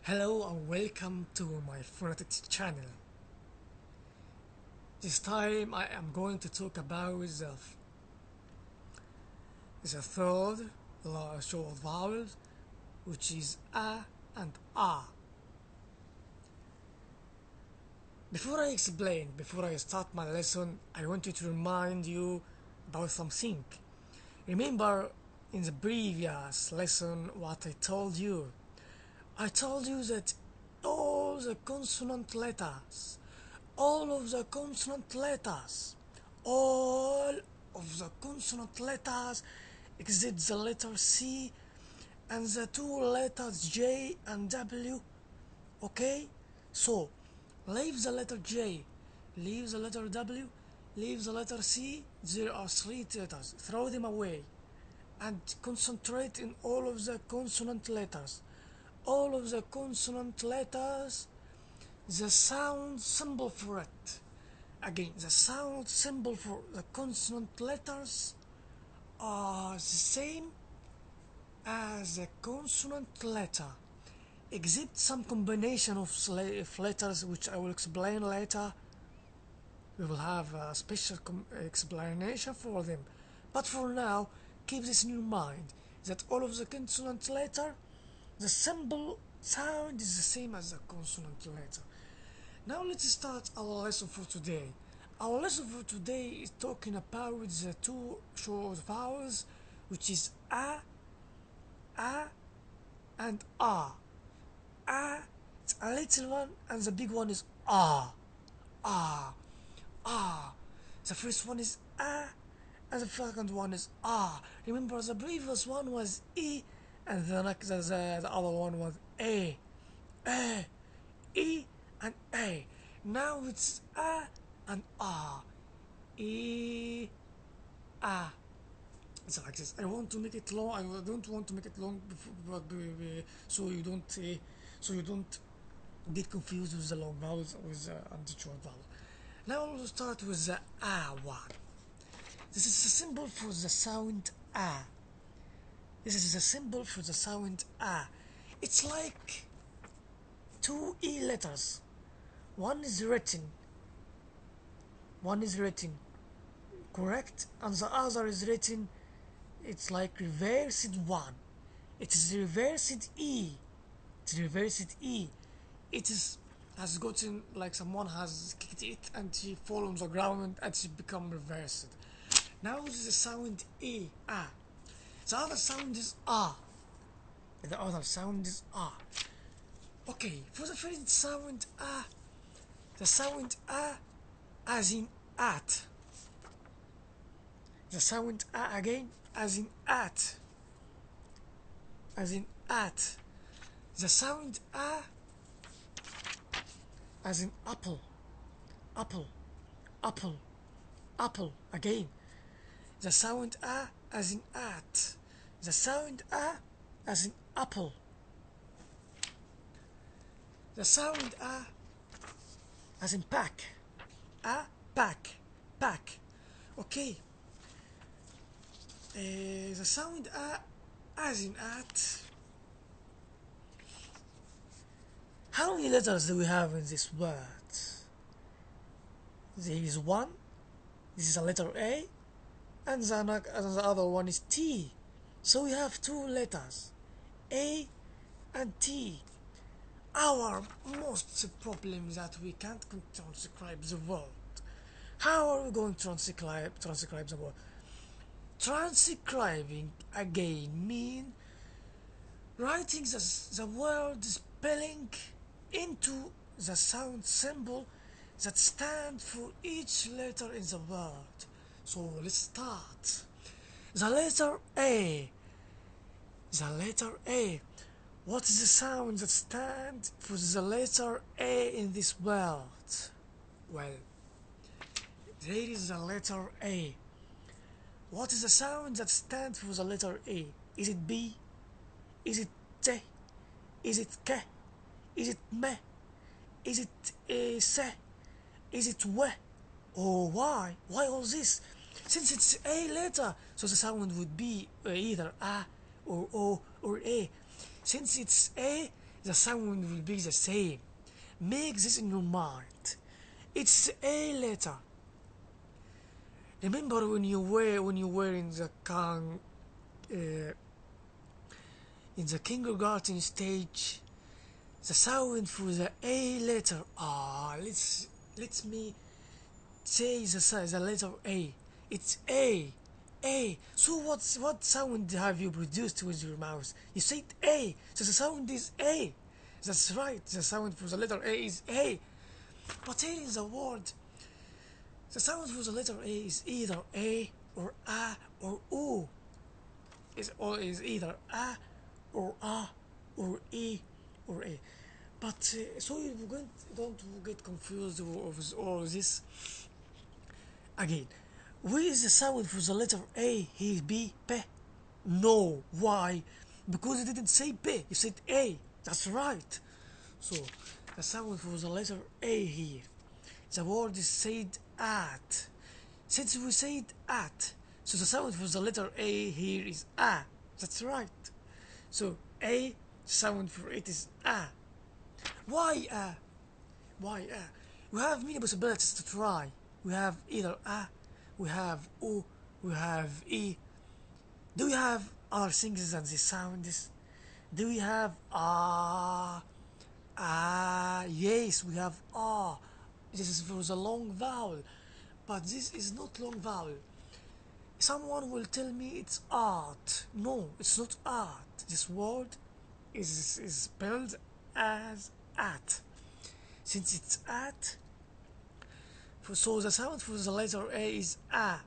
Hello and welcome to my phonetics channel. This time I am going to talk about the third show of vowels, which is a and a. Before I start my lesson, I wanted to remind you about something. Remember in the previous lesson what I told you? I told you that all of the consonant letters, all of the consonant letters except the letter C and the two letters J and W. Okay? So, leave the letter J, leave the letter W, leave the letter C. There are three letters. Throw them away and concentrate in all of the consonant letters. All of the consonant letters, the sound symbol for it. Again, the sound symbol for the consonant letters are the same as the consonant letter, except some combination of letters which I will explain later. We will have a special explanation for them. But for now, keep this in your mind, that all of the consonant letter, the symbol sound is the same as the consonant letter. Now let's start our lesson for today. Our lesson for today is talking about the two short vowels, which is a, and a. A, it's a little one, and the big one is a. The first one is a, and the second one is a. Remember, the previous one was e, and the other one was a, e, and a. Now it's a and a, e, a. It's like this. I want to make it long. I don't want to make it long, so you don't get confused with the long vowels and the short vowel. Now we'll start with the a one. This is a symbol for the sound a. This is a symbol for the sound a. It's like two e letters. One is written, correct, and the other is written. It's like reversed one. It is reversed e. It's reversed e. It is has gotten like someone has kicked it and she fall on the ground and she become reversed. Now this is the sound e, a. The other sound is a. The other sound is a. Okay, for the first sound a, the sound a as in at. The sound a again as in at. As in at. The sound a as in apple. Apple. Apple. Apple again. The sound a as in at. The sound a as in apple. The sound a as in pack. A, pack. Pack. Okay. The sound a as in at. How many letters do we have in this word? There is one. This is a letter A, and the other one is T. So we have two letters, A and T. Our most problem is that we can't transcribe the word. How are we going to transcribe the word? Transcribing again mean writing the word spelling into the sound symbol that stands for each letter in the word. So let's start. The letter A. The letter A. What is the sound that stands for the letter A in this word? Well, there is the letter A. What is the sound that stands for the letter A? Is it B? Is it T? Is it K? Is it me? Is it se? Is it we? Or why? Why all this? Since it's A letter, so the sound would be either A or O or A. Since it's A, the sound will be the same. Make this in your mind. It's a letter. Remember when you were uh, in the kindergarten stage, the sound for the A letter. Let me say the letter A. It's A. A. So what sound have you produced with your mouth? You said A. So the sound is A. That's right. The sound for the letter A is A. But here in the word, the sound for the letter A is either A or A or O. Is either A or A or E or A. But so you don't get confused with all this. Again, where is the sound for the letter A? Here, B, P? No. Why? Because you didn't say P. You said A. That's right. So, the sound for the letter A here. The word is said at. Since we said at, so the sound for the letter A here is A. That's right. So, A, sound for it is A. Why A? Why A? We have many possibilities to try. We have either A, we have O, we have E. Do we have other things than this sound? Do we have yes, we have This is for the long vowel, but this is not long vowel. Someone will tell me it's art. No, it's not art. This word is spelled as at. Since it's at, so the sound for the letter A is a.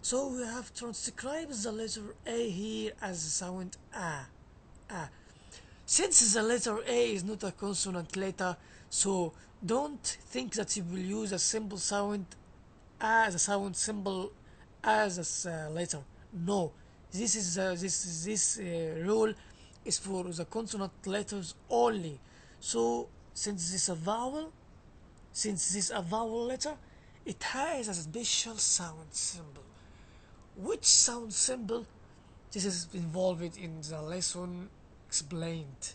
So we have transcribed the letter A here as the sound a. Since the letter A is not a consonant letter, so don't think that you will use a simple sound as a sound symbol as a letter. No, this rule is for the consonant letters only. So since this is a vowel letter, it has a special sound symbol. Which sound symbol? This is involved in the lesson explained.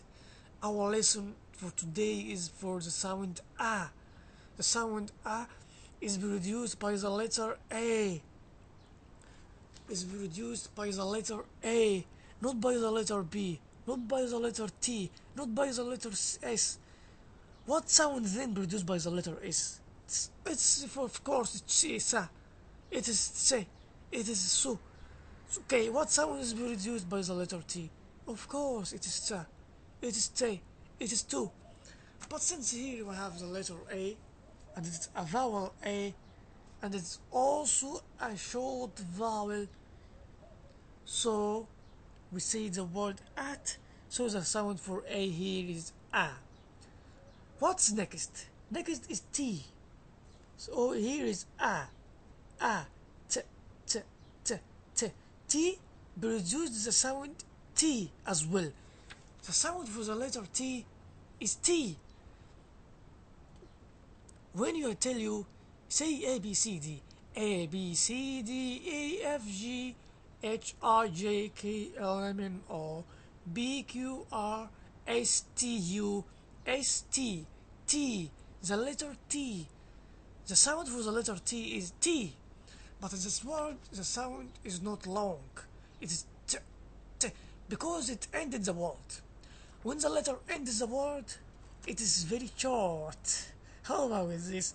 Our lesson for today is for the sound A. The sound A is produced by the letter A. Is produced by the letter A, not by the letter B, not by the letter T, not by the letter S. What sound then produced by the letter S? It's of course it's sa. It is se. It is su. Okay, what sound is produced by the letter T? Of course it is sa. It is te. It is tu. But since here we have the letter A, and it's a vowel A, and it's also a short vowel, so we say the word at, so the sound for A here is A. What's next? Next is T. So here is A, T, T, T, T. T produces the sound T as well. The sound for the letter T is T. When I tell you, say A, B, C, D, A, B, C, D, E, F, G, H, I, J, K, L, M, N, O, B, Q, R, S, T, U, S, T, T, the letter T. The sound for the letter T is T, but in this word, the sound is not long. It is T, T, because it ended the word. When the letter ends the word, it is very short. How about this?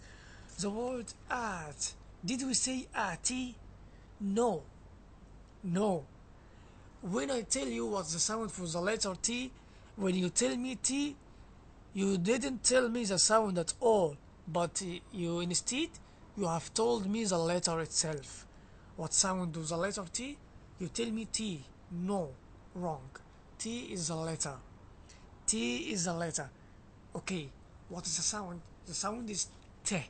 The word at. Did we say at? No. No. When I tell you what's the sound for the letter T, when you tell me T, you didn't tell me the sound at all, but you instead you have told me the letter itself. What sound does the letter T? You tell me T. No, wrong. T is a letter. T is a letter. Okay, what is the sound? The sound is T.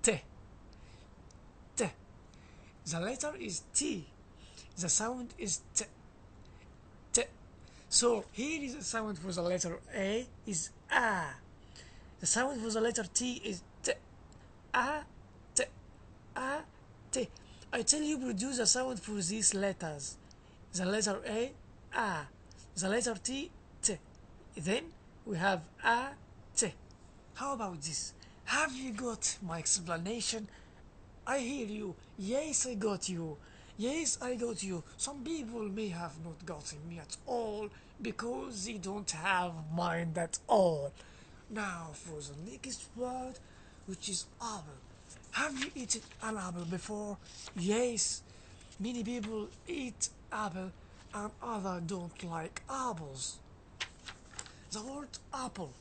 T. T. The letter is T. The sound is T. T. So here is the sound for the letter A is A. The sound for the letter T is T. A. T. A. T. I tell you produce a sound for these letters. The letter A. The letter T. T. Then we have a t. How about this? Have you got my explanation? I hear you. Yes, I got you. Yes, I got you. Some people may have not gotten me at all because they don't have mind at all. Now for the next word, which is apple. Have you eaten an apple before? Yes. Many people eat apple and others don't like apples. The word apple.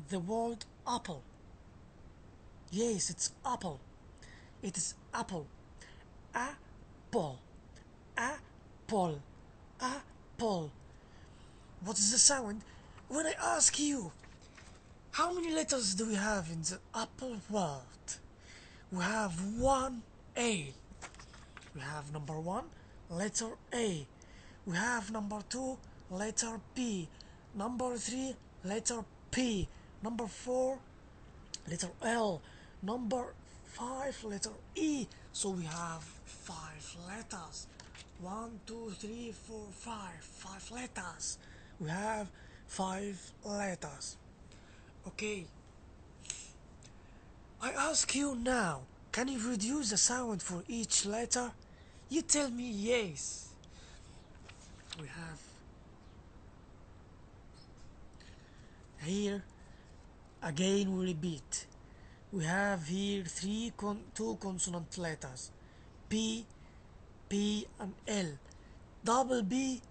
The word apple. Yes, it's apple. It is apple. Apple. Apple. Apple. What is the sound? When I ask you, how many letters do we have in the apple word? We have one A. We have number one, letter A. We have number two, letter B. Number three, letter P. Number four, letter L. Number five, letter E. So we have five letters. One, two, three, four, five. Five letters. We have five letters. Okay. I ask you now, can you reduce the sound for each letter? You tell me yes. We have here, again we repeat. We have here two consonant letters, P, P and L. Double B,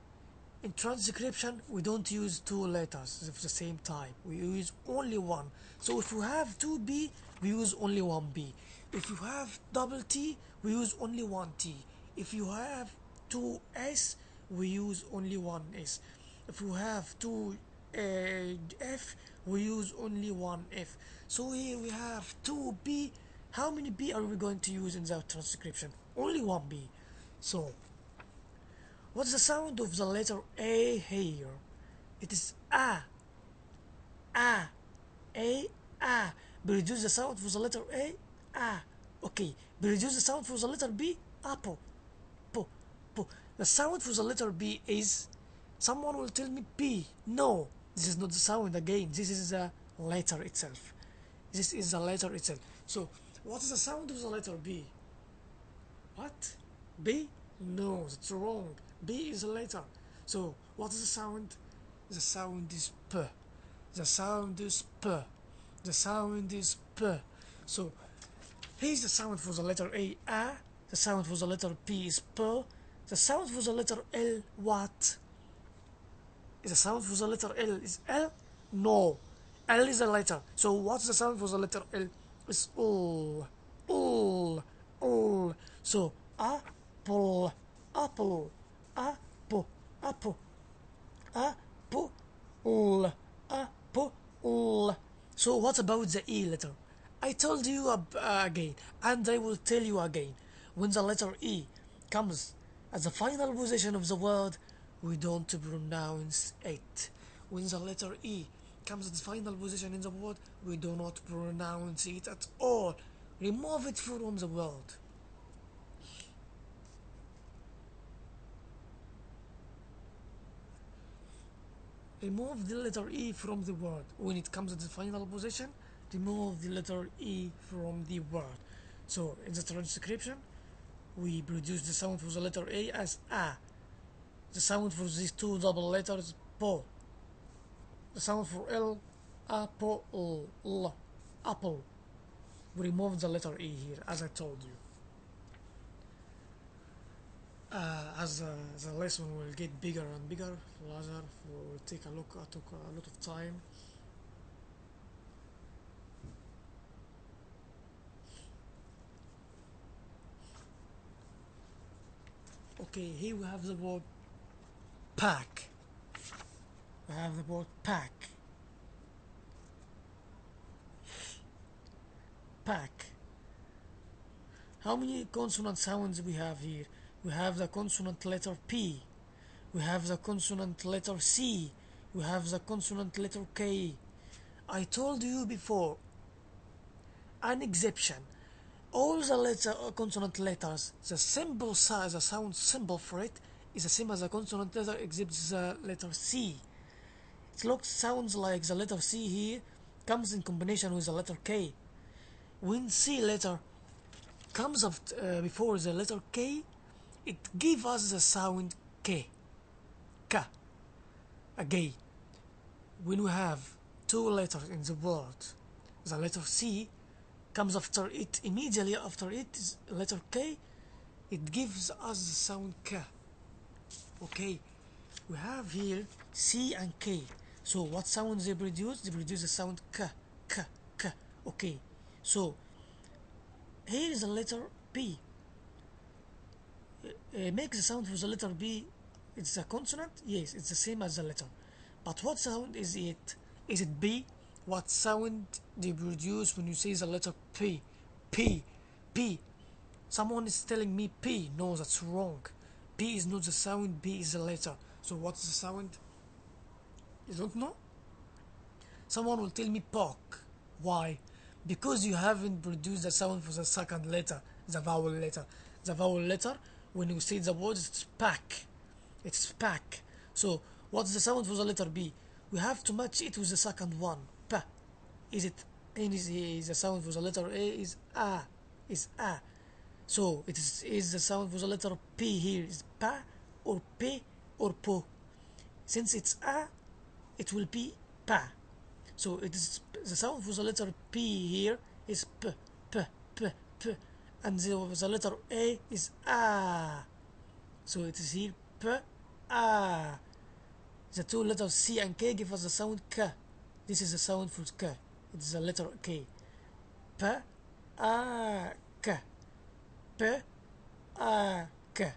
in transcription we don't use two letters of the same type. We use only one. So if we have two B, we use only one B. If you have double T, we use only one T. If you have two S, we use only one S. If you have two F, we use only one F. So here we have two B. How many B are we going to use in the transcription? Only one B. So what's the sound of the letter A here? It is A. A. A. A. Reduce the sound for the letter A. A. Okay. Reduce the sound for the letter B. Apple. Po. Po. The sound for the letter B is. Someone will tell me P. No. This is not the sound again. This is the letter itself. This is the letter itself. So, what is the sound of the letter B? What? B? No, that's wrong. B is a letter. So, what is the sound? The sound is P. The sound is P. The sound is P. So, here's the sound for the letter A. The sound for the letter P is P. The sound for the letter L, what? The sound for the letter L is L? No. L is a letter. So, what's the sound for the letter L? It's L. L. L. So, apple. Apple. Apple. Apple. Apple. Apple. So what about the E letter? I told you again, and I will tell you again. When the letter E comes at the final position of the word, we don't pronounce it. When the letter E comes at the final position in the word, we do not pronounce it at all. Remove it from the word. Remove the letter E from the word. When it comes at the final position, remove the letter E from the word. So in the transcription, we produce the sound for the letter A as A. The sound for these two double letters, Po. The sound for L, Apple, L, apple. We remove the letter E here, as I told you. As the lesson will get bigger and bigger, larger, will take a look. Took a lot of time. Okay, here we have the word pack. We have the word pack. Pack. How many consonant sounds we have here? We have the consonant letter P. We have the consonant letter C. We have the consonant letter K. I told you before, an exception. All the consonant letters, the symbol size, the sound symbol for it is the same as the consonant letter except the letter C. It looks sounds like the letter C here comes in combination with the letter K. When C letter comes up before the letter K, it gives us the sound K. K. Again, when we have two letters in the word, the letter C comes after it, immediately after it is letter K, it gives us the sound K. Okay, we have here C and K. So what sound they produce? They produce the sound K, K, K. Okay, so here is the letter P. Make the sound for the letter B. It's a consonant? Yes, it's the same as the letter. But what sound is it? Is it B? What sound do you produce when you say the letter P? P. P. Someone is telling me P. No, that's wrong. P is not the sound, P is the letter. So what's the sound? You don't know? Someone will tell me pork. Why? Because you haven't produced the sound for the second letter, the vowel letter. The vowel letter, when you say the word, it's pack. It's pack. So what's the sound for the letter B? We have to match it with the second one. Pa. Is it? And is the sound for the letter A is A. Is A. So it is the sound for the letter P here is pa or P or po. Since it's A, it will be pa. So it is the sound for the letter P here is p, p, p, p, and the letter A is A. So it is here p, A. The two letters C and K give us the sound K. This is the sound for K. It is the letter K. P, A, K. P, A, K.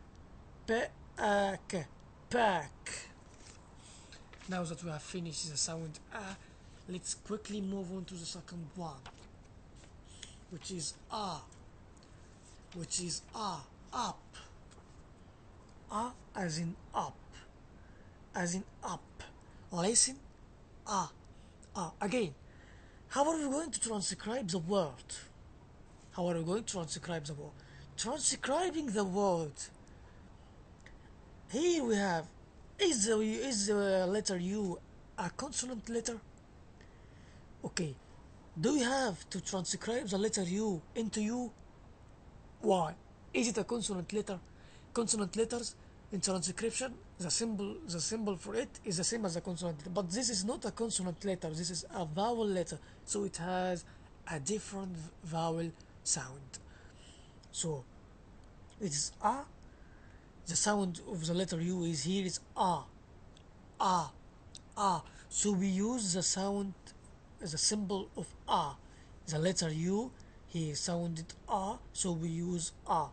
P, A, K. Pack. Now that we have finished the sound A, let's quickly move on to the second one, which is A. Which is A. Up. A as in up. As in up. Listen. A. A. Again. How are we going to transcribe the word? How are we going to transcribe the word? Transcribing the word. Here we have, is the letter U a consonant letter? Okay. Do we have to transcribe the letter U into U? Why? Is it a consonant letter? Consonant letters in transcription, the symbol for it is the same as a consonant letter. But this is not a consonant letter. This is a vowel letter. So it has a different vowel sound. So it is A. The sound of the letter U is here is A. A. A. So we use the sound as a symbol of A. The letter U here sounded A, so we use A.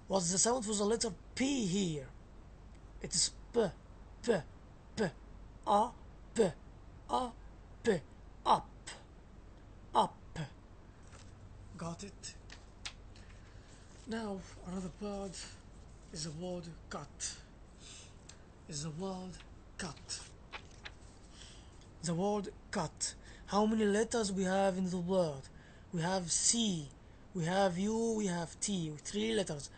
What's the sound for the letter P here? It is P, P, P, A, P, A, P, up, up. Got it? Now another word is the word cut. Is the word cut. The word cut. How many letters we have in the word? We have C, we have U, we have T, 3 letters.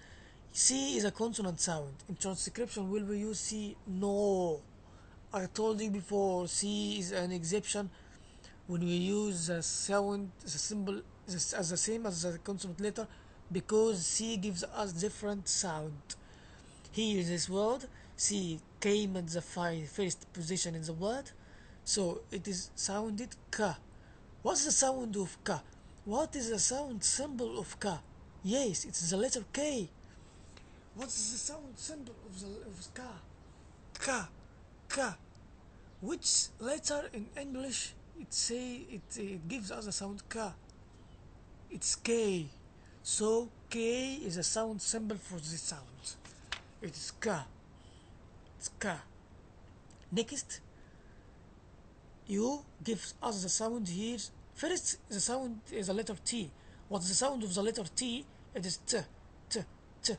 C is a consonant sound. In transcription, will we use C? No. I told you before, C is an exception when we use the sound, the symbol as the same as the consonant letter, because C gives us different sound. Here this word, C came at the first position in the word, so it is sounded K. What's the sound of K? What is the sound symbol of K? Yes, it's the letter K. What's the sound symbol of K? K. K. Which letter in English it gives us a sound K? It's K. So K is a sound symbol for this sound. It is K. It's K. Next, U gives us the sound here. First, the sound is the letter T. What's the sound of the letter T? It is T. T. T.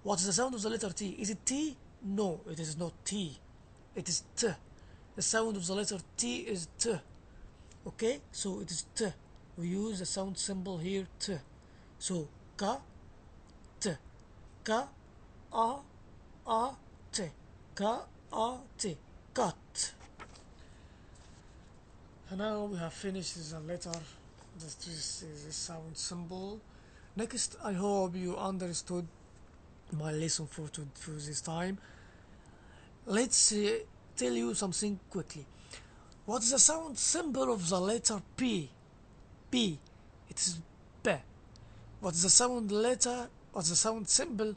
What's the sound of the letter T? Is it T? No, it is not T. It is T. The sound of the letter T is T. Okay, so it is T. We use the sound symbol here T. So K, T. K, A, T. K, A, T. Cut. And now we have finished the letter. This sound symbol. Next, I hope you understood my lesson for this time. Let's tell you something quickly. What's the sound symbol of the letter P? P. It is P. What's the sound letter? What's the sound symbol?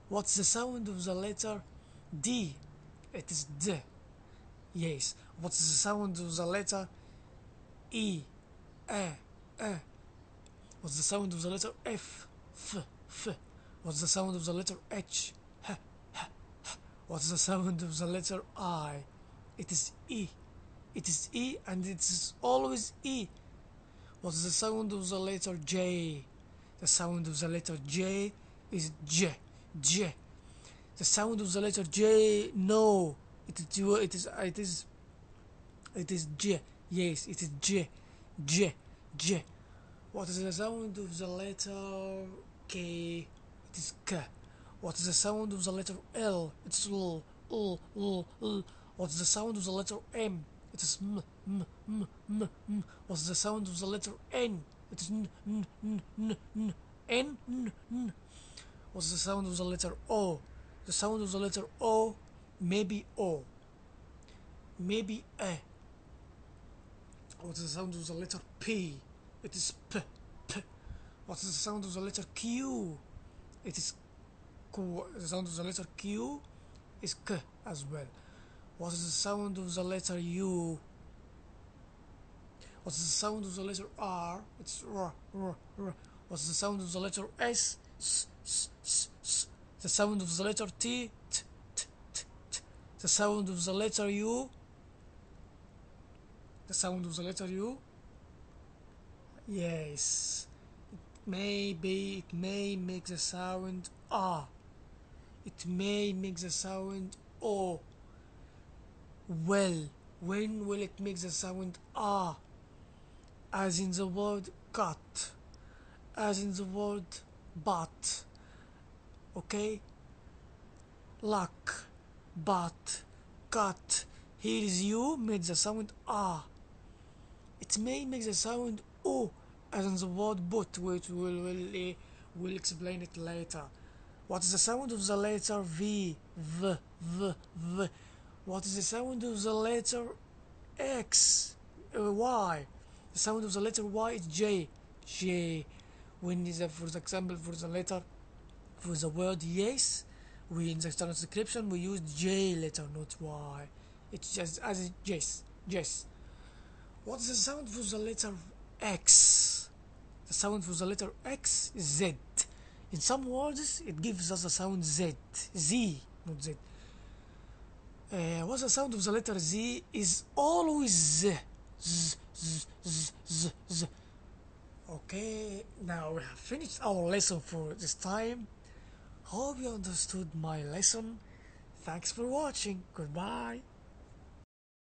What's the sound of the letter D? It is D. Yes. What's the sound of the letter E? A. A. What's the sound of the letter F? F. F. What's the sound of the letter H? H. H. H. What's the sound of the letter I? It is E. It is E and it is always E. What's the sound of the letter J? The sound of the letter J is J. J. The sound of the letter J, no. It is J. Yes, it is J. J. J. What is the sound of the letter K? It is K. What is the sound of the letter L? It's L. L. L. L. What's the sound of the letter M? It is M. M. M. M. M. What's the sound of the letter N? It is N. N. N. N. N. N. N. N. What's the sound of the letter O? The sound of the letter O, maybe O. Maybe A. What's the sound of the letter P? It is P. P. What's the sound of the letter Q? It is Q. The sound of the letter Q is K as well. What is the sound of the letter U? What's the sound of the letter R? It's R. R. R. What's the sound of the letter S? S. S. S. S. The sound of the letter T? T. T. T. T. The sound of the letter U? The sound of the letter U? Yes. It may make the sound A. It may make the sound O. Well, when will it make the sound A? As in the word cut. As in the word but. Okay? Luck. But. Cut. Here is you made the sound A. It may make the sound O, as in the word but, which we'll explain it later. What is the sound of the letter V? V. V. V. What is the sound of the letter X? Y. The sound of the letter Y is J. J. When is for example for the letter for the word yes, we in the transcription we use J letter, not Y. It's just as yes. Yes. What is the sound for the letter X? The sound for the letter X is Z. In some words, it gives us a sound Z. Z, not Z. What's the sound of the letter Z is always Z. Z, Z, Z, Z, Z. Okay, now we have finished our lesson for this time. Hope you understood my lesson. Thanks for watching. Goodbye.